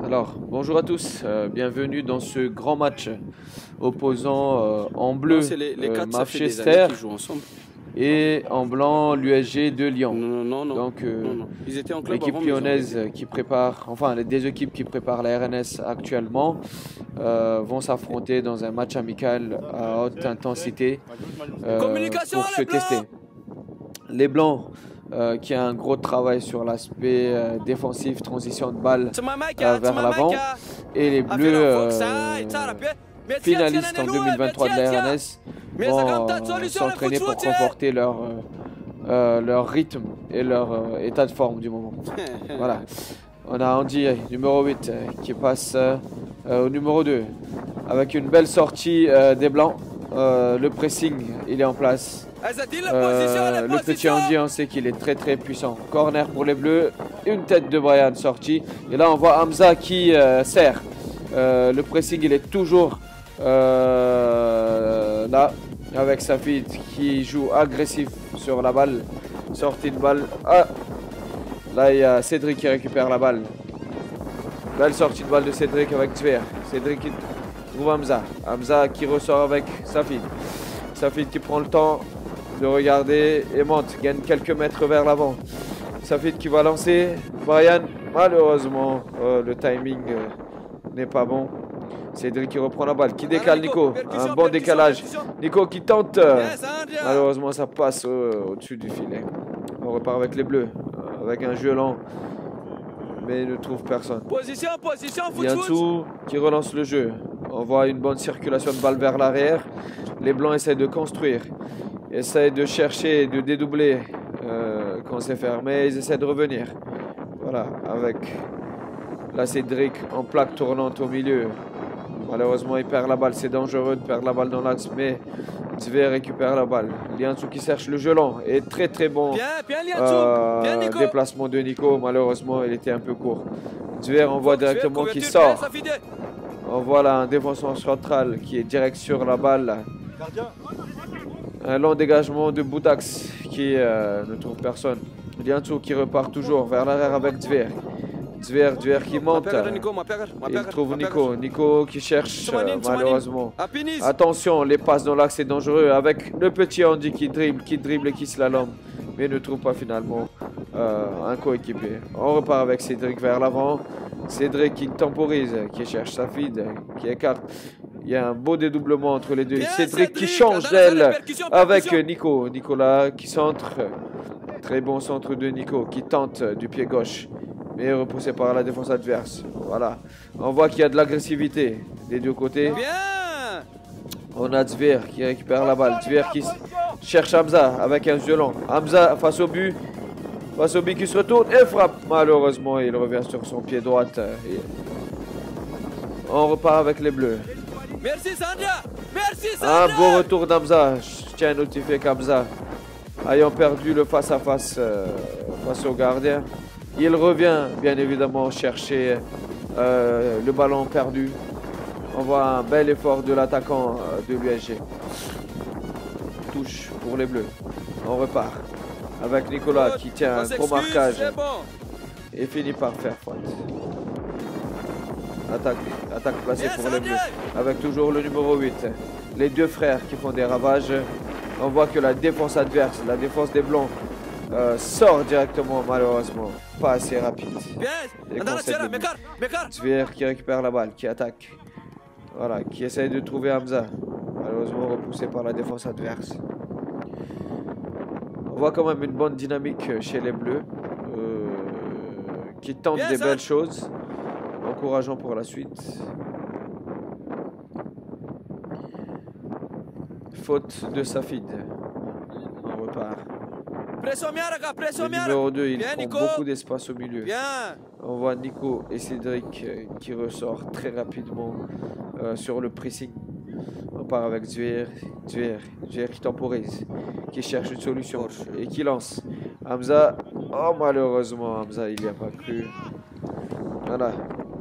Alors, bonjour à tous, bienvenue dans ce grand match opposant en bleu Les quatre, ça fait des Manchester années qu'ils jouent ensemble. et en blanc l'USG de Lyon. Non. Donc Non. Ils étaient en club l'équipe avant, mais ils ont lyonnaise arrêté. qui prépare, enfin les deux équipes qui préparent la RNS actuellement vont s'affronter dans un match amical à haute intensité pour se tester. Les blancs qui a un gros travail sur l'aspect défensif, transition de balle vers l'avant. Et les bleus, finalistes en 2023 de la RNS, vont s'entraîner pour conforter leur rythme et leur état de forme du moment. Voilà. On a Andy, numéro 8, qui passe au numéro 2 avec une belle sortie des blancs. Le pressing, il est en place. Le petit Andy, on sait qu'il est très puissant. Corner pour les bleus, une tête de Brian sortie. Et là, on voit Hamza qui sert. Le pressing, il est toujours là, avec Safid qui joue agressif sur la balle. Sortie de balle. Ah, là, il y a Cédric qui récupère la balle. Belle sortie de balle de Cédric avec Tver. Cédric qui trouve Hamza. Hamza qui ressort avec Safid. Safid qui prend le temps de regarder et monte, gagne quelques mètres vers l'avant. Safid qui va lancer. Brian, malheureusement, le timing n'est pas bon. Cédric qui reprend la balle, qui décale Nico. Un bon décalage. Nico qui tente. Malheureusement, ça passe au-dessus du filet. On repart avec les bleus, avec un jeu lent, mais ne trouve personne. Lianzou qui relance le jeu. On voit une bonne circulation de balle vers l'arrière. Les blancs essaient de construire. Essaient de chercher, de dédoubler quand c'est fermé, ils essaient de revenir. Voilà, avec là Cédric en plaque tournante au milieu. Malheureusement, il perd la balle, c'est dangereux de perdre la balle dans l'axe, mais Tver récupère la balle. Lianzou qui cherche le jeu lent et très bon déplacement de Nico. Malheureusement, il était un peu court. Tver envoie directement qui sort. On voit là un défenseur central qui est direct sur la balle. Un long dégagement de Boutax qui ne trouve personne. Lianzou qui repart toujours vers l'arrière avec Tver. Tver qui monte. Il trouve Nico. Nico qui cherche malheureusement. Attention, les passes dans l'axe c'est dangereux avec le petit Andy qui dribble et qui slalom. Mais ne trouve pas finalement un coéquipier. On repart avec Cédric vers l'avant. Cédric qui temporise, qui cherche Safid, qui écarte. Il y a un beau dédoublement entre les deux. Bien, Cédric qui change d'aile avec Nico. Nicolas qui centre. Très bon centre de Nico qui tente du pied gauche. Mais repoussé par la défense adverse. Voilà. On voit qu'il y a de l'agressivité des deux côtés. Bien. On a Tver qui récupère la balle. Tver qui cherche Hamza avec un violent. Hamza face au but. Face au but qui se retourne et frappe. Malheureusement, il revient sur son pied droit. On repart avec les bleus. Merci Sandra. Merci Sandra. Un beau retour d'Hamza. Je tiens à notifier qu'Hamza, ayant perdu le face-à-face face au gardien, il revient bien évidemment chercher le ballon perdu. On voit un bel effort de l'attaquant de l'USG. Touche pour les bleus. On repart avec Nicolas qui tient un gros marquage et finit par faire faute. Attaque placée pour les bleus avec toujours le numéro 8. Les deux frères qui font des ravages. On voit que la défense adverse, la défense des blancs, sort directement malheureusement. Pas assez rapide. Tver qui récupère la balle, qui attaque. Voilà, qui essaye de trouver Hamza. Malheureusement repoussé par la défense adverse. On voit quand même une bonne dynamique chez les bleus. Qui tentent des belles choses. Encourageant pour la suite. Faute de Safid. On repart. Le numéro 2, il prend beaucoup d'espace au milieu. Bien. On voit Nico et Cédric qui ressort très rapidement sur le pressing. On part avec Tver qui temporise, qui cherche une solution et qui lance. Hamza, oh malheureusement Hamza il n'y a pas cru. Voilà,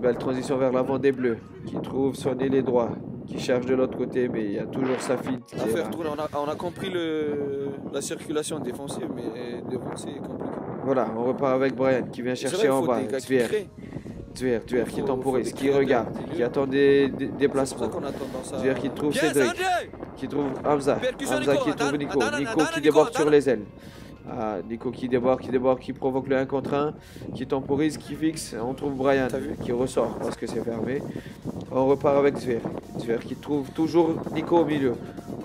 belle transition vers l'avant des bleus qui trouve son ailier droit, qui cherche de l'autre côté, mais il y a toujours Safid qui est là. On a compris la circulation défensive, mais devant c'est compliqué. Voilà, on repart avec Brian qui vient chercher en bas. Zver qui temporise, qui regarde, qui attend des déplacements. Zver qui trouve Cédric, qui trouve Hamza. Hamza qui trouve Nico. Nico qui déborde sur les ailes. Nico qui déborde, qui provoque le 1 contre 1, qui temporise, qui fixe. On trouve Brian qui ressort parce que c'est fermé. On repart avec Zver. Zver qui trouve toujours Nico au milieu.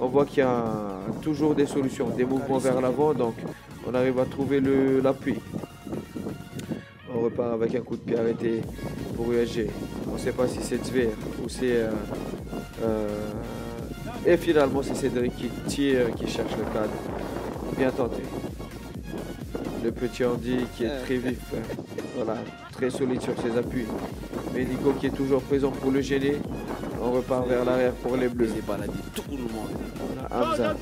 On voit qu'il y a toujours des solutions, des mouvements vers l'avant, donc on arrive à trouver l'appui. On repart avec un coup de pied arrêté pour USG. On ne sait pas si c'est Zver ou c'est... et finalement c'est Cédric qui tire, qui cherche le cadre. Bien tenté. Le petit Andy qui est très vif, voilà, très solide sur ses appuis. Mais Nico qui est toujours présent pour le gêner. On repart vers l'arrière pour les bleus. Voilà, Hamza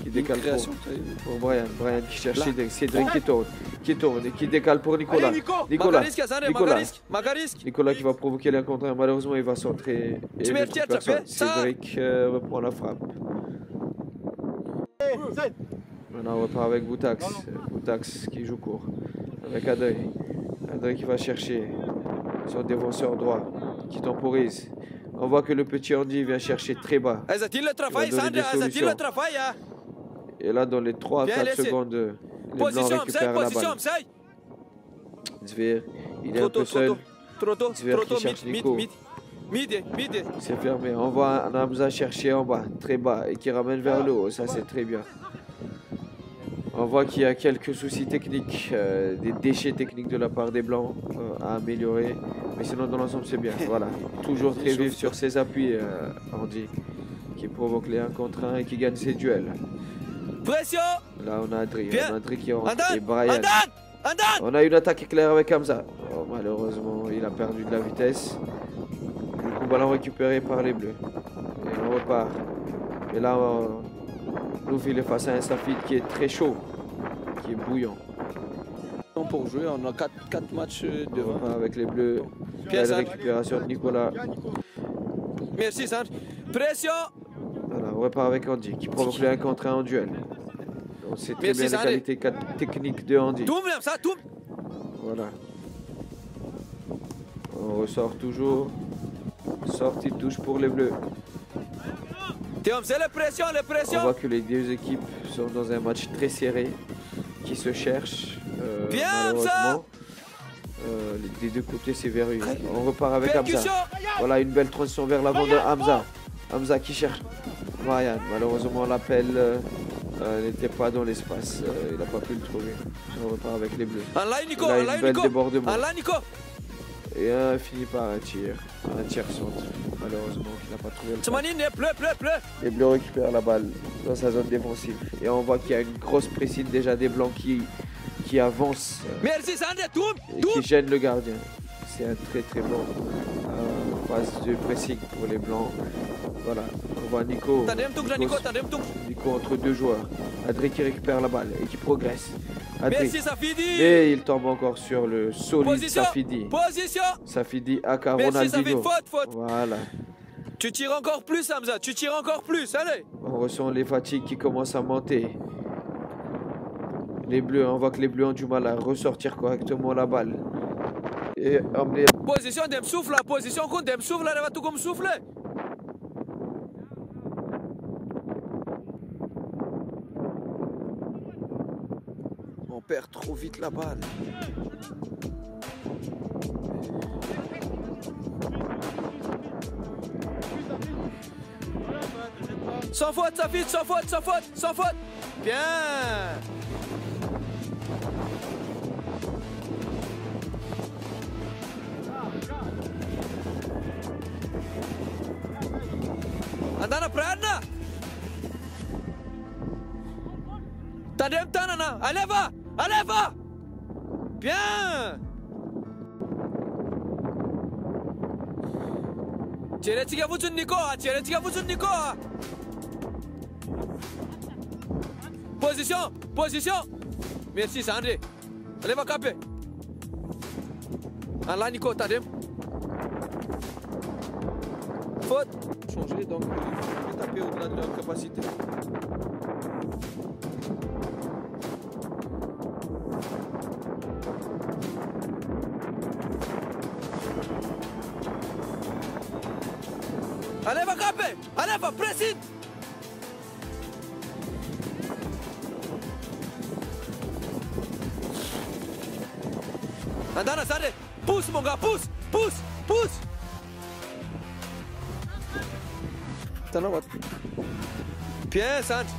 qui décale pour Brian. Brian qui cherche Cédric. Cédric qui tourne et qui décale pour Nicolas. Nicolas qui va provoquer l'un contre un. Malheureusement, il va centrer. Et Cédric reprend la frappe. Maintenant, on repart avec Boutax. Boutax qui joue court. Avec Adré. Adré qui va chercher son défenseur droit. Qui temporise. On voit que le petit Andy vient chercher très bas. Il va donner des solutions. Et là, dans les 3-4 secondes, les blancs récupèrent la balle. Zver, il est un peu seul. Zver qui cherche Nico. C'est fermé. On voit Hamza chercher en bas, très bas, et qui ramène vers le haut. Ça, c'est très bien. On voit qu'il y a quelques soucis techniques, des déchets techniques de la part des blancs à améliorer. Mais sinon, dans l'ensemble, c'est bien. Voilà. Toujours très vif sur ses appuis, Andy, qui provoque les 1 contre 1 et qui gagne ses duels. Pression. Là, on a Adri. On a Adri qui rentre. Et Brian. On a une attaque éclair avec Hamza. Oh, malheureusement, il a perdu de la vitesse. Du coup, ballon récupéré par les bleus. Et on repart. Et là, Louville est face à un Safid qui est très chaud, qui est bouillant. Pour jouer, on a 4 matchs devant. Avec les bleus. Belle récupération de Nicolas. Merci Sandre. Pression. Voilà, on repart avec Andy qui provoque le 1 contre 1 en duel. On sait très bien les qualités techniques de Andy. Voilà. On ressort toujours. Sortie de touche pour les bleus. On voit que les deux équipes sont dans un match très serré, qui se cherchent. Malheureusement, des deux côtés, c'est verrouillé. On repart avec Hamza. Voilà une belle transition vers l'avant de Hamza. Hamza qui cherche Brian. Malheureusement, l'appel n'était pas dans l'espace. Il n'a pas pu le trouver. On repart avec les bleus. Là, une belle débordement. Et finit par un tir centre, malheureusement, qui n'a pas trouvé le passe. Les bleus récupèrent la balle dans sa zone défensive. Et on voit qu'il y a une grosse pressing déjà des blancs qui avancent et qui gênent le gardien. C'est un très bon phase de pressing pour les blancs. Voilà, on voit Nico entre deux joueurs. Adri qui récupère la balle et qui progresse. Adri. Et il tombe encore sur le solide Safidi. Safidi aka Ronaldinho. Voilà. Tu tires encore plus, Hamza, tu tires encore plus, allez. On ressent les fatigues qui commencent à monter. Les bleus, on voit que les bleus ont du mal à ressortir correctement la balle. Et emmener... Position d'un souffle, position contre d'un souffle, elle va tout comme souffler. On perd trop vite la balle. Sans faute, Safid, sans faute. Bien. Andana prana. Tadem tanana. Allez va. Bien. Tiga vutsun Nico. Position. Merci Sandré. Allez va caper. Allah Nico Tadem. Faute. Changer, donc il faut taper au-delà de leur capacité. Allez, va camper. Allez, va presser. Andana, Sandre. Pousse, mon gars, pousse. Pousse, pousse. Bien, Sandre.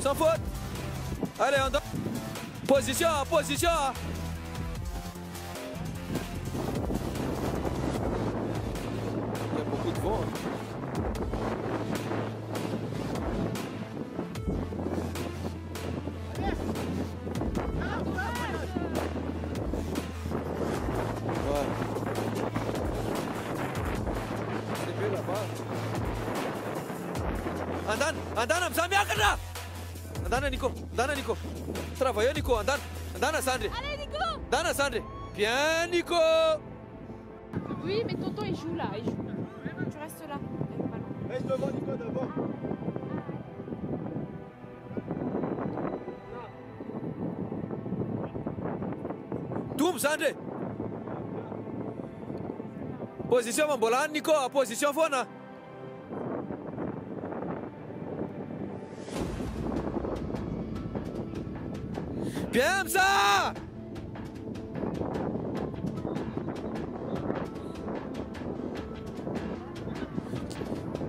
Sans faute. Allez, on donne. Position, position. Il y a beaucoup de vent. Andana, Samia kena. Andana Nico. Travaillons Nico, Andana Sandre. Allez Nico. Andana Sandre. Bien Nico. Oui, mais tonton il joue là, il joue. Tu restes là. Reste devant Nico, devant. Doum Sandre. Position Mambolan Nico, position Fona. Bien ça.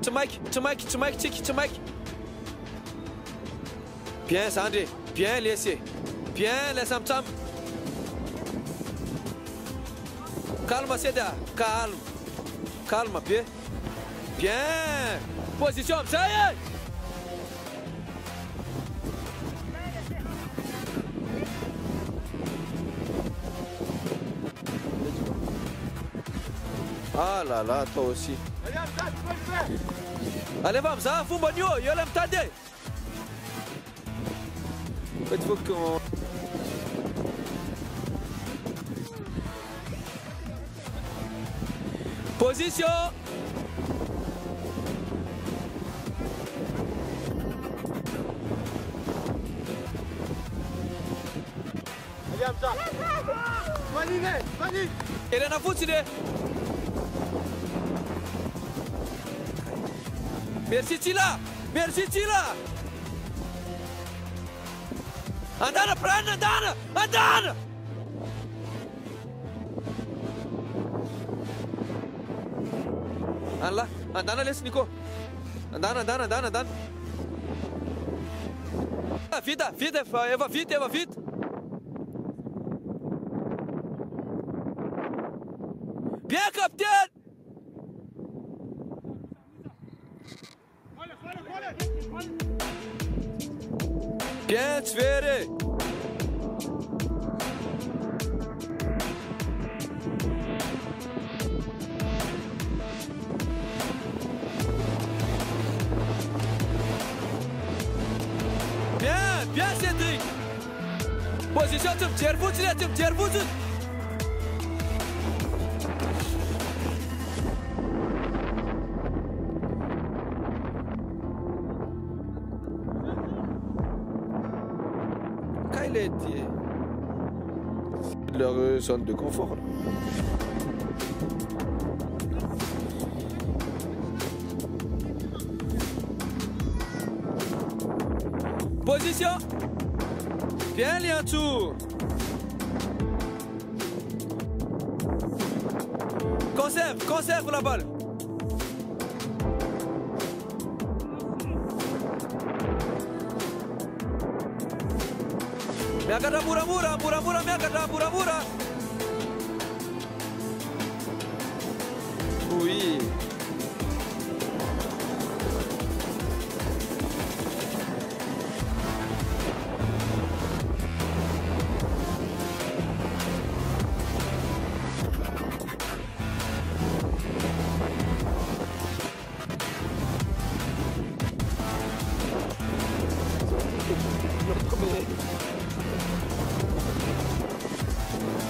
To Mike. Bien Sandre, bien laissé. Bien les Sam. Calme Seda, calme, bien. Bien. Position, ça y est. Ah là là, toi aussi. Allez, vamos, hein, Fumbonio, yo l'aime t'aider. Il faut qu'on... Position. Allez, Hamza. Vanille. Elena Foutside. Merci Tila. Andana, prende, Andana. Allah, Andana laisse Nico. Andana. Vite, Eva, vite. Bien, capitaine. Bien, Tvere. Bien, Cédric. Position, tu me tires. Leur zone de confort. Position. Bien Liantou. Conserve la balle. Miakata Muramura, Miakata Muramura. Oui.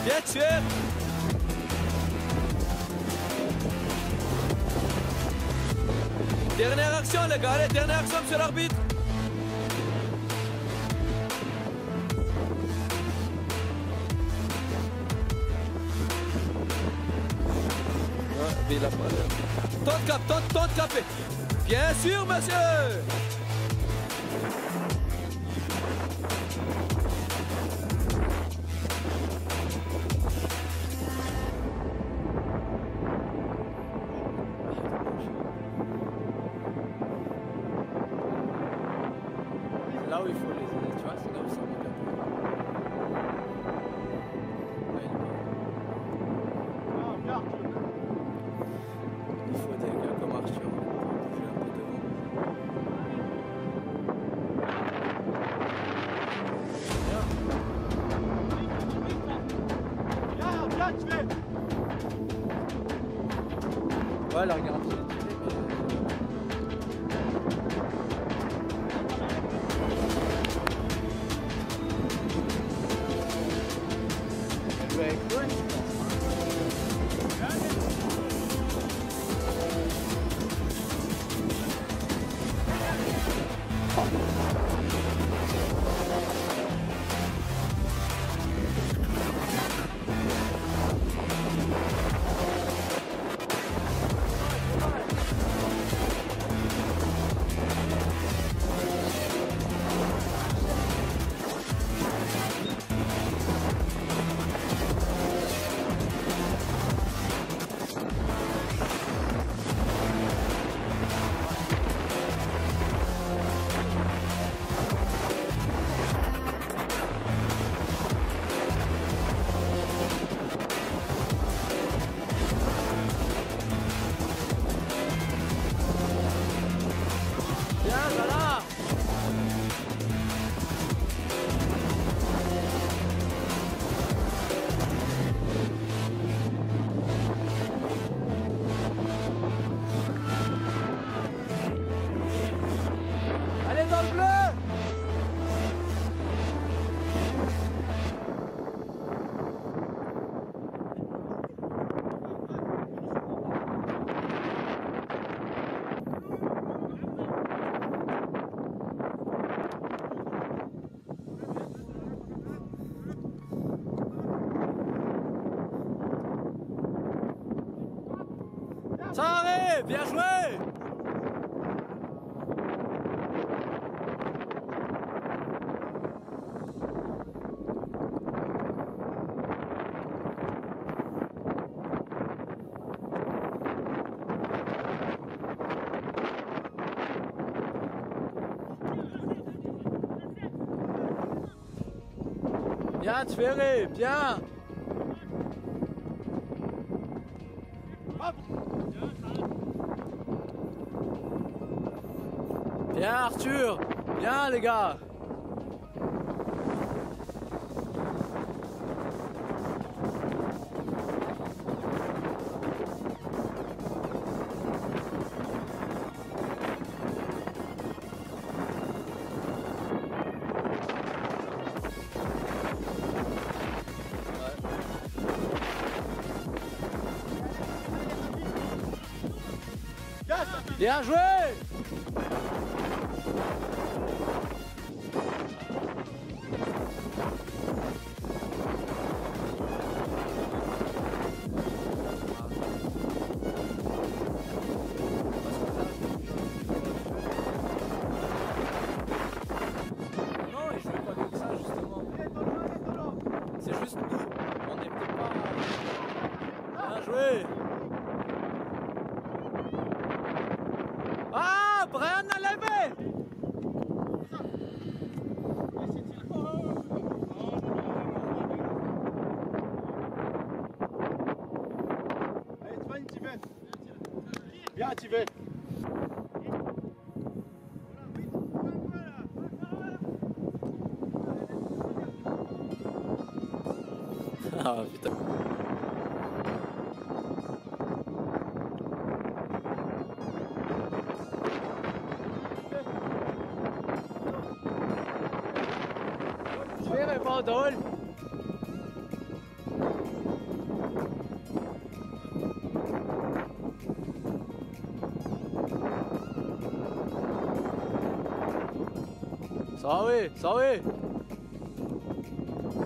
Bien tué. Dernière action les gars, dernière action sur l'arbitre. Mais la balle. Tente cap. Bien sûr, monsieur. Là où il faut les aider, tu vois, c'est là où ça manque un peu. Il faut des gars comme Arthur pour bouger un peu devant. Bien, tu fais. Ouais, la regarde. Saré, bien joué! Bien, Tveré, bien! Bien Arthur, bien les gars. Bien joué! Ah, Brian a levé! Allez, tu vas. Bien, tu vas. Ah putain. Sfera pas drôle. Ça oui.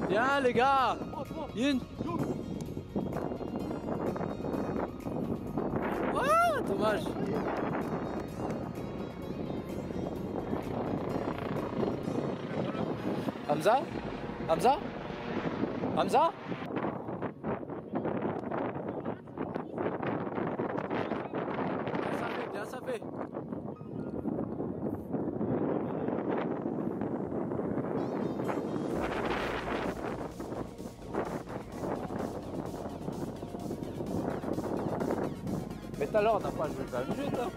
Bien les gars. Yin. Hamza? Hamza? Hamza? Bien ça fait. Mais tout à l'heure on n'a pas joué 20 minutes hein.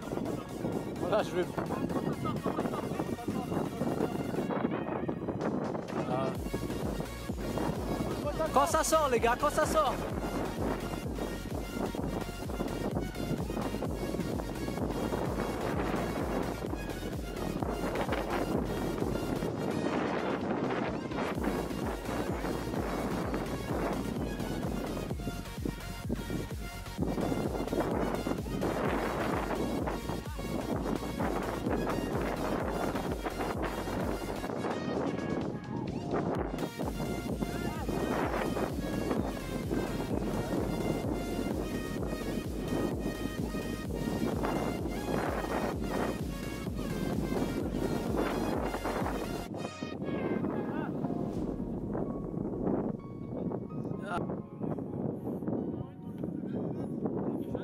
On a joué. Ah. Quand ça sort les gars, quand ça sort.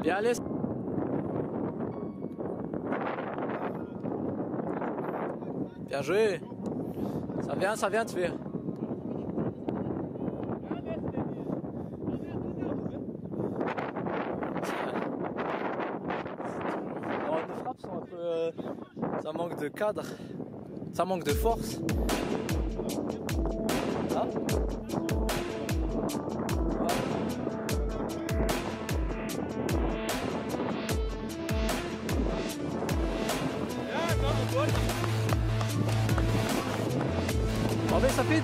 Bien allez. Bien joué. Ça vient de faire. Oh, les frappes sont un peu... ça manque de cadre. Ça manque de force. Ah. Allez, ça fait.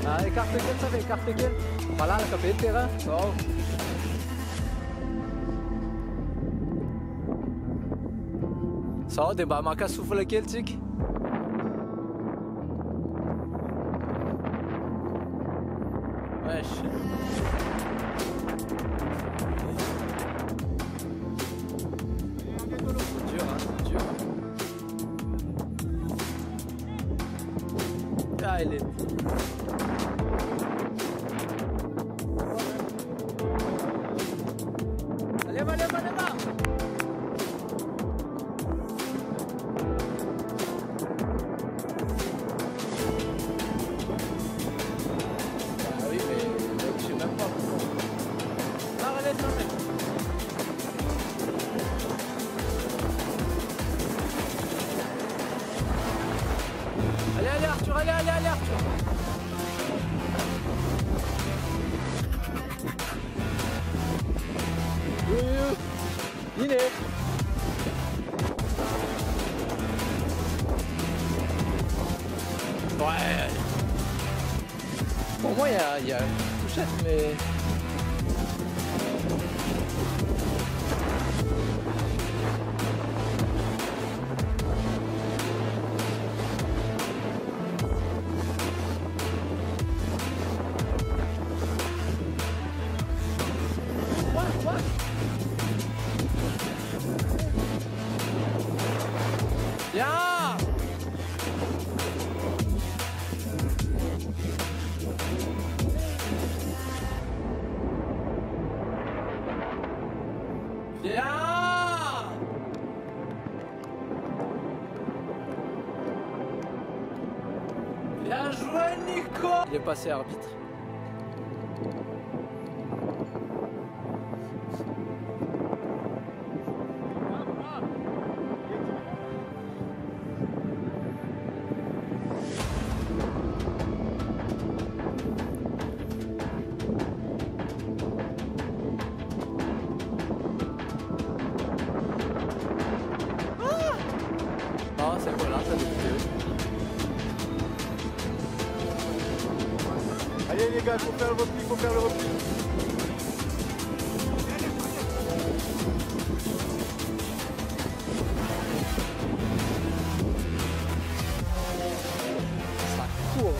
Ah, écarte gueule, ça fait écarte gueule. Voilà, le capé de terrain. Oh. Ça, des bas marqués souffle le Celtic. Wesh. Dur, hein, dur. Ah, il est... Allez, allez, allez, allez. Ah oui, mais je sais même pas pourquoi. Ah, allez, allez. Allez, allez Arthur, allez, allez, allez Arthur. Il est. Ouais. Pour moi, il y a une touchette, mais... Bien. Bien. Bien joué Nico. Il est passé arbitre. Ah, c'est bon là, ça débuté. Allez les gars, faut faire le repli, faut faire le repli. Ça court.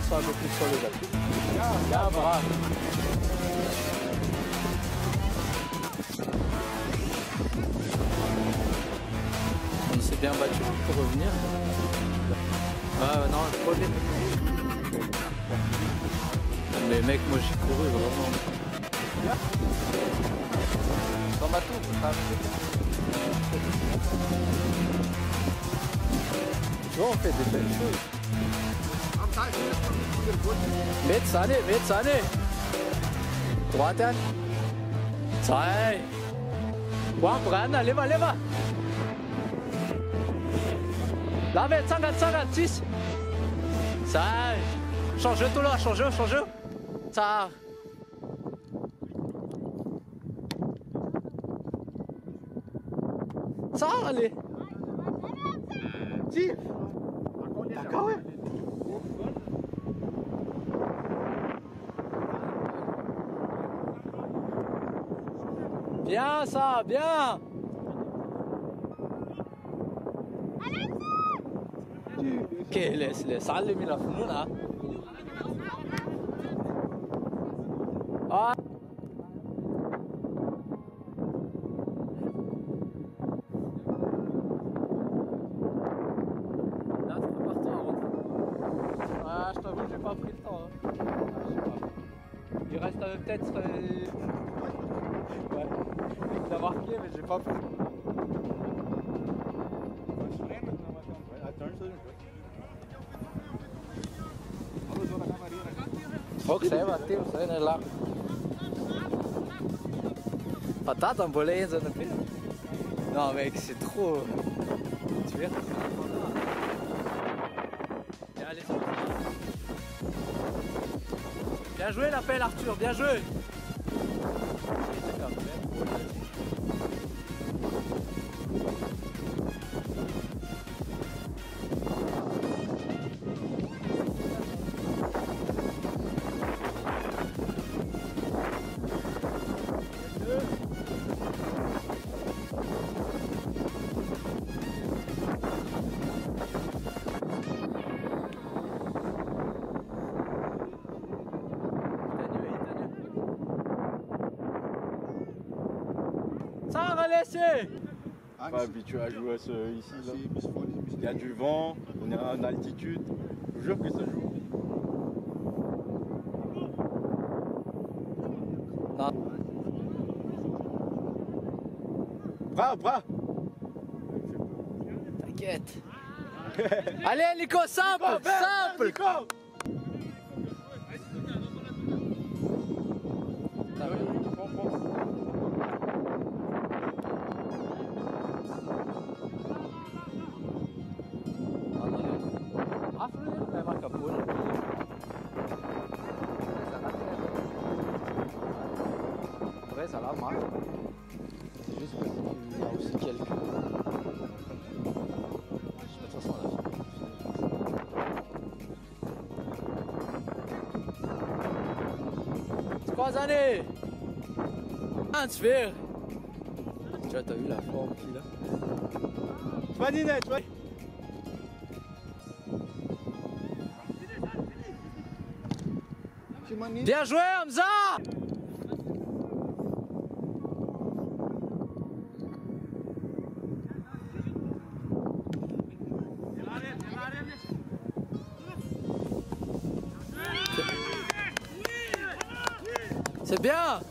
ça un peu plus sur le gars. Là, bravo. On s'est bien battu pour revenir. Ah non, trop vite. Mais mec, moi j'ai couru vraiment. Dans ma tour, ça tu vois, on fait des belles choses. Mit Sane. Droite. Zwei. Wow, Brenner, lever. Lave, Zanga, 6. Ça. Change tout là, change. Ça. Ça, allez. Si. D'accord, ouais. Bien ça, bien. Ok, laisse. علمي الفنون ها. Là, tu peux partir en route. Ah, je t'avoue, j'ai pas pris le temps. Hein. Je sais pas. Il reste peut-être. Ouais. Il a marqué, mais j'ai pas pris. Ook zij wat Theo zijn er lang. Patate en bollet en een non mec, c'est trop. Tu vois? Allez, bien joué l'appel Arthur, bien joué. Ça va laisser. Pas habitué à jouer ici. Là. Il y a du vent, on est en altitude. Je vous jure que ça joue. Non. Bras. T'inquiète. Allez Nico, simple. Nico. Ouais, ça va, marche. C'est juste qu'il y a aussi quelques. De toute façon, on a fini. 3 années! Un sphère! Tu vois, t'as vu la forme qu'il a? Vanine, tu vois? Bien joué, Hamza! C'est bien!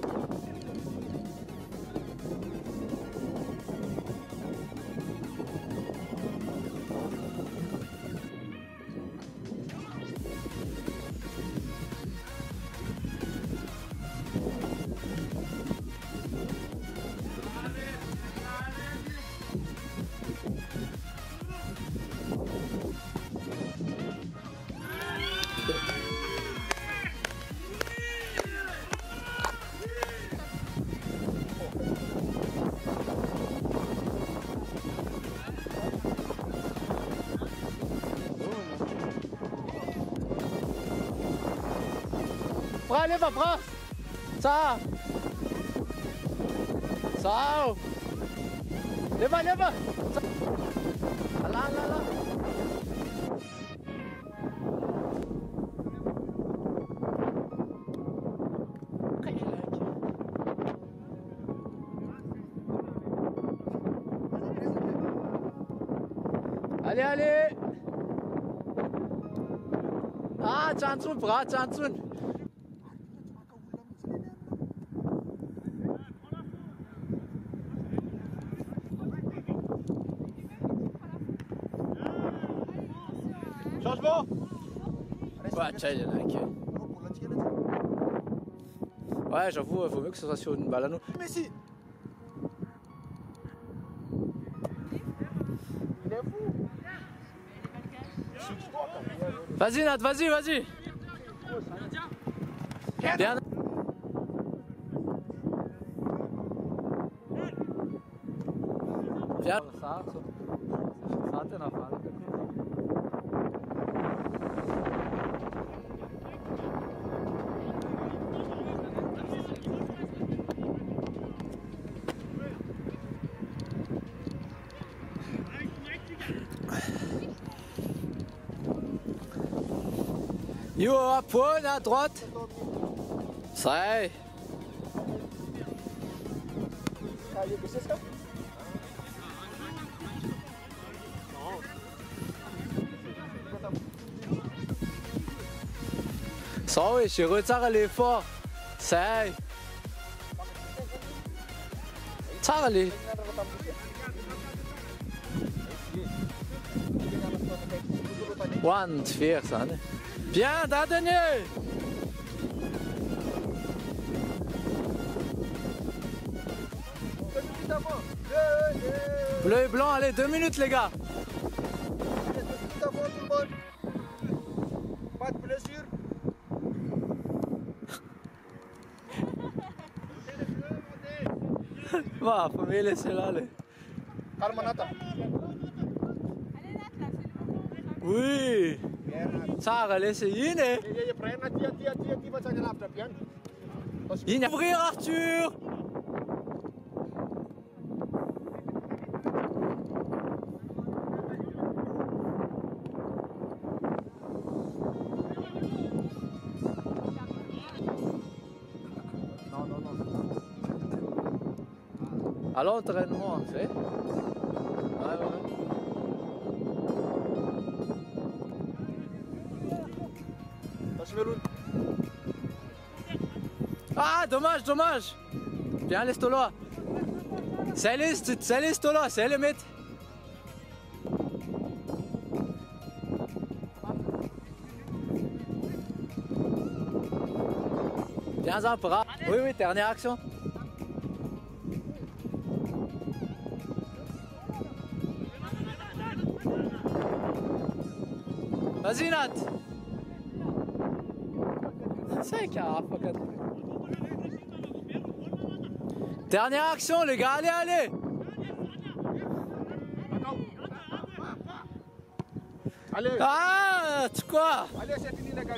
Allez, va prendre ça. Ça. Leva. Là. Allez, allez. Ah, Jansun, bra, Jansun. Changement. Ouais, tiens, il y en a un qui... Ouais, j'avoue, il vaut mieux que ce soit sur une balle à nous. Messi. Il est fou. Vas-y, Nat, vas-y, vas-y. Bien. Viens. Yo, à pointe, à droite. Ça y est. Ça oui, je retire l'effort. Ça y est. Charlie. One, vier, ça, ne? Bien, Daniel. Bleu et blanc, allez, 2 minutes les gars. Pas de blessure. Va, faut me laisser là, allez. Calme, Nathan. Oui. Sarah, laissez-y, né. Il y ouvrir Arthur. Non, non, non. À l'entraînement, c'est. Ouais, ouais. Ah, dommage, dommage. Viens, laisse-toi là. C'est laisse-toi là, c'est le mec. Viens, Zampara. Oui, oui, dernière action. Vas-y, Nat. C'est carré. Dernière action, les gars, allez, allez. Allez. Ah, tu quoi? Allez, c'est fini les gars.